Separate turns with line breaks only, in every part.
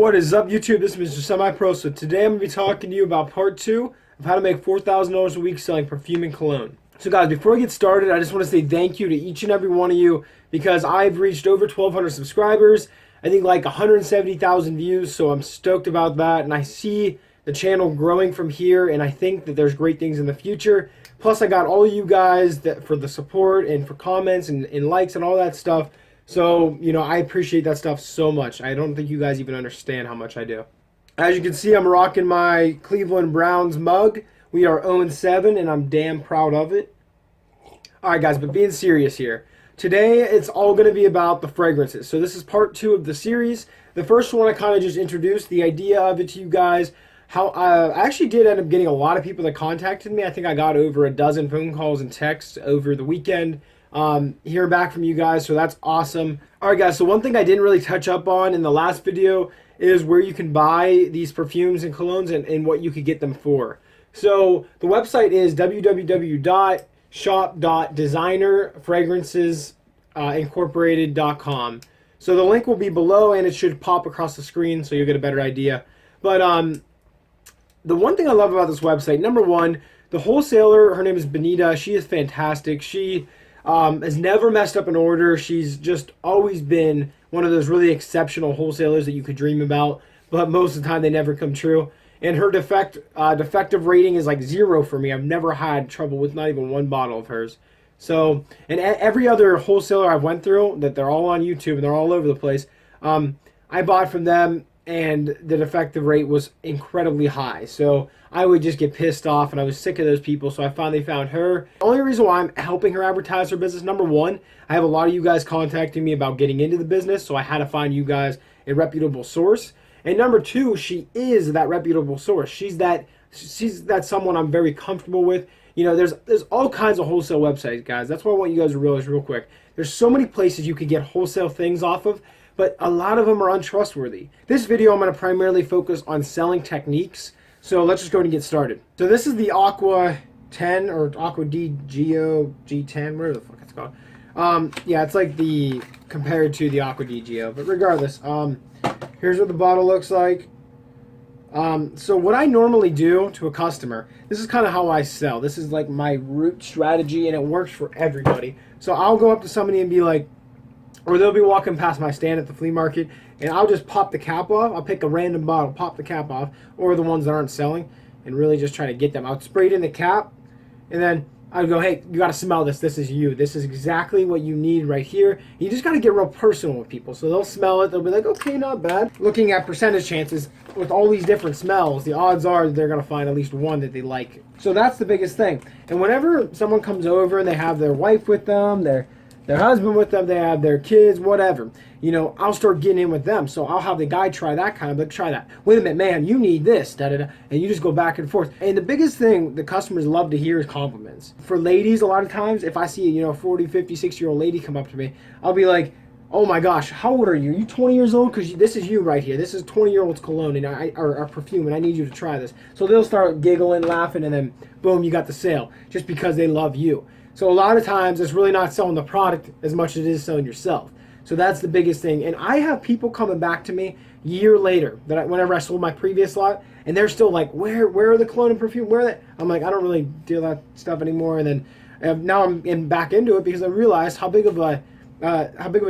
What is up, YouTube? This is Mr. Semi-Pro. So today I'm going to be talking to you about part 2 of how to make $4,000 a week selling perfume and cologne. So guys, before I get started, I just want to say thank you to each and every one of you because I've reached over 1,200 subscribers. I think like 170,000 views, so I'm stoked about that. And I see the channel growing from here, and I think that there's great things in the future. Plus, I got all of you guys for the support and for comments and likes and all that stuff. So, I appreciate that stuff so much. I don't think you guys even understand how much I do. As you can see, I'm rocking my Cleveland Browns mug. We are 0-7, and I'm damn proud of it. Alright guys, but being serious here. Today, it's all going to be about the fragrances. So this is part 2 of the series. The first one I kind of just introduced the idea of it to you guys. How I actually did end up getting a lot of people that contacted me. I think I got over a dozen phone calls and texts over the weekend. Hearing back from you guys, so that's awesome. Alright guys, so one thing I didn't really touch up on in the last video is where you can buy these perfumes and colognes and what you could get them for. So the website is www.shop.designerfragrancesincorporated.com. So the link will be below and it should pop across the screen so you'll get a better idea. But the one thing I love about this website, number one, the wholesaler, her name is Benita. She is fantastic. She has never messed up an order. She's just always been one of those really exceptional wholesalers that you could dream about, but most of the time they never come true. And her defective rating is like 0 for me. I've never had trouble with not even one bottle of hers. So, and every other wholesaler I've went through, that they're all on YouTube and they're all over the place, I bought from them and the defective rate was incredibly high. So I would just get pissed off and I was sick of those people. So I finally found her. The only reason why I'm helping her advertise her business, number one, I have a lot of you guys contacting me about getting into the business. So I had to find you guys a reputable source. And number two, she is that reputable source. She's that someone I'm very comfortable with. There's all kinds of wholesale websites, guys. That's what I want you guys to realize real quick. There's so many places you could get wholesale things off of, but a lot of them are untrustworthy. This video, I'm going to primarily focus on selling techniques. So let's just go ahead and get started. So this is the Aqua 10 or Aqua D Geo G10, whatever the fuck it's called. Yeah, it's like compared to the Aqua D Geo, but regardless, here's what the bottle looks like. So what I normally do to a customer, this is kind of how I sell. This is like my root strategy and it works for everybody. So I'll go up to somebody and be like, or they'll be walking past my stand at the flea market and I'll just pop the cap off. I'll pick a random bottle, pop the cap off, or the ones that aren't selling, and really just try to get them. I'll spray it in the cap and then I'd go, hey, you got to smell this. This is you. This is exactly what you need right here. You just got to get real personal with people. So they'll smell it. They'll be like, okay, not bad. Looking at percentage chances, with all these different smells, the odds are they're going to find at least one that they like. So that's the biggest thing. And whenever someone comes over and they have their wife with them, their husband with them, they have their kids, whatever, I'll start getting in with them. So I'll have the guy try that kind of, like, try that. Wait a minute, man, you need this, da-da-da. And you just go back and forth. And the biggest thing the customers love to hear is compliments. For ladies, a lot of times, if I see a 40, 50, 60-year-old lady come up to me, I'll be like, oh my gosh, how old are you? Are you 20 years old? Because this is you right here. This is 20-year-old's cologne or perfume, and I need you to try this. So they'll start giggling, laughing, and then boom, you got the sale, just because they love you. So a lot of times it's really not selling the product as much as it is selling yourself. So that's the biggest thing. And I have people coming back to me a year later whenever I sold my previous lot, and they're still like, where are the cologne and perfume? Where are they? I'm like, I don't really deal that stuff anymore. And then now I'm back into it because I realized how big of a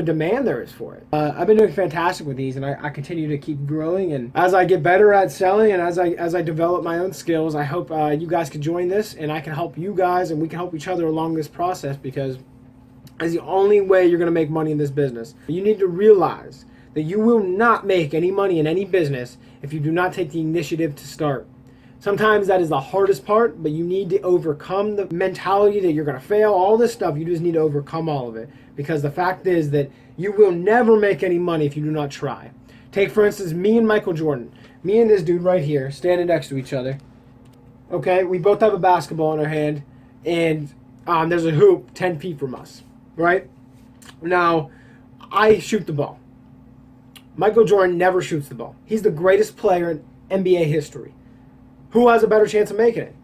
demand there is for it. I've been doing fantastic with these, and I continue to keep growing. And as I get better at selling, and as I develop my own skills, I hope you guys can join this, and I can help you guys, and we can help each other along this process, because it's the only way you're going to make money in this business. You need to realize that you will not make any money in any business if you do not take the initiative to start. Sometimes that is the hardest part, but you need to overcome the mentality that you're going to fail, all this stuff. You just need to overcome all of it, because the fact is that you will never make any money if you do not try. Take, for instance, me and Michael Jordan. Me and this dude right here standing next to each other. Okay, we both have a basketball in our hand, and there's a hoop 10 feet from us, right? Now, I shoot the ball. Michael Jordan never shoots the ball. He's the greatest player in NBA history. Who has a better chance of making it?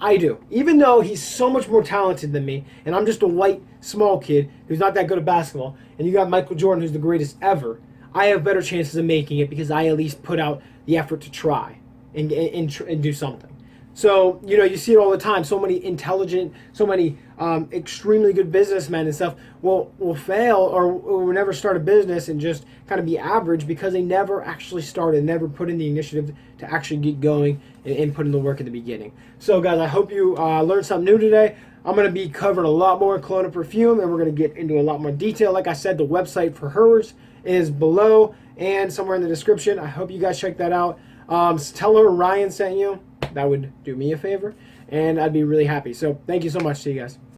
I do. Even though he's so much more talented than me, and I'm just a white, small kid who's not that good at basketball, and you got Michael Jordan, who's the greatest ever, I have better chances of making it because I at least put out the effort to try and do something. So, you see it all the time. So many intelligent, so many extremely good businessmen and stuff will fail or will never start a business and just kind of be average because they never actually started, never put in the initiative to actually get going and put in the work at the beginning. So, guys, I hope you learned something new today. I'm going to be covering a lot more Kelowna Perfume, and we're going to get into a lot more detail. Like I said, the website for hers is below and somewhere in the description. I hope you guys check that out. Tell her Ryan sent you. That would do me a favor, and I'd be really happy. So thank you so much. See you guys.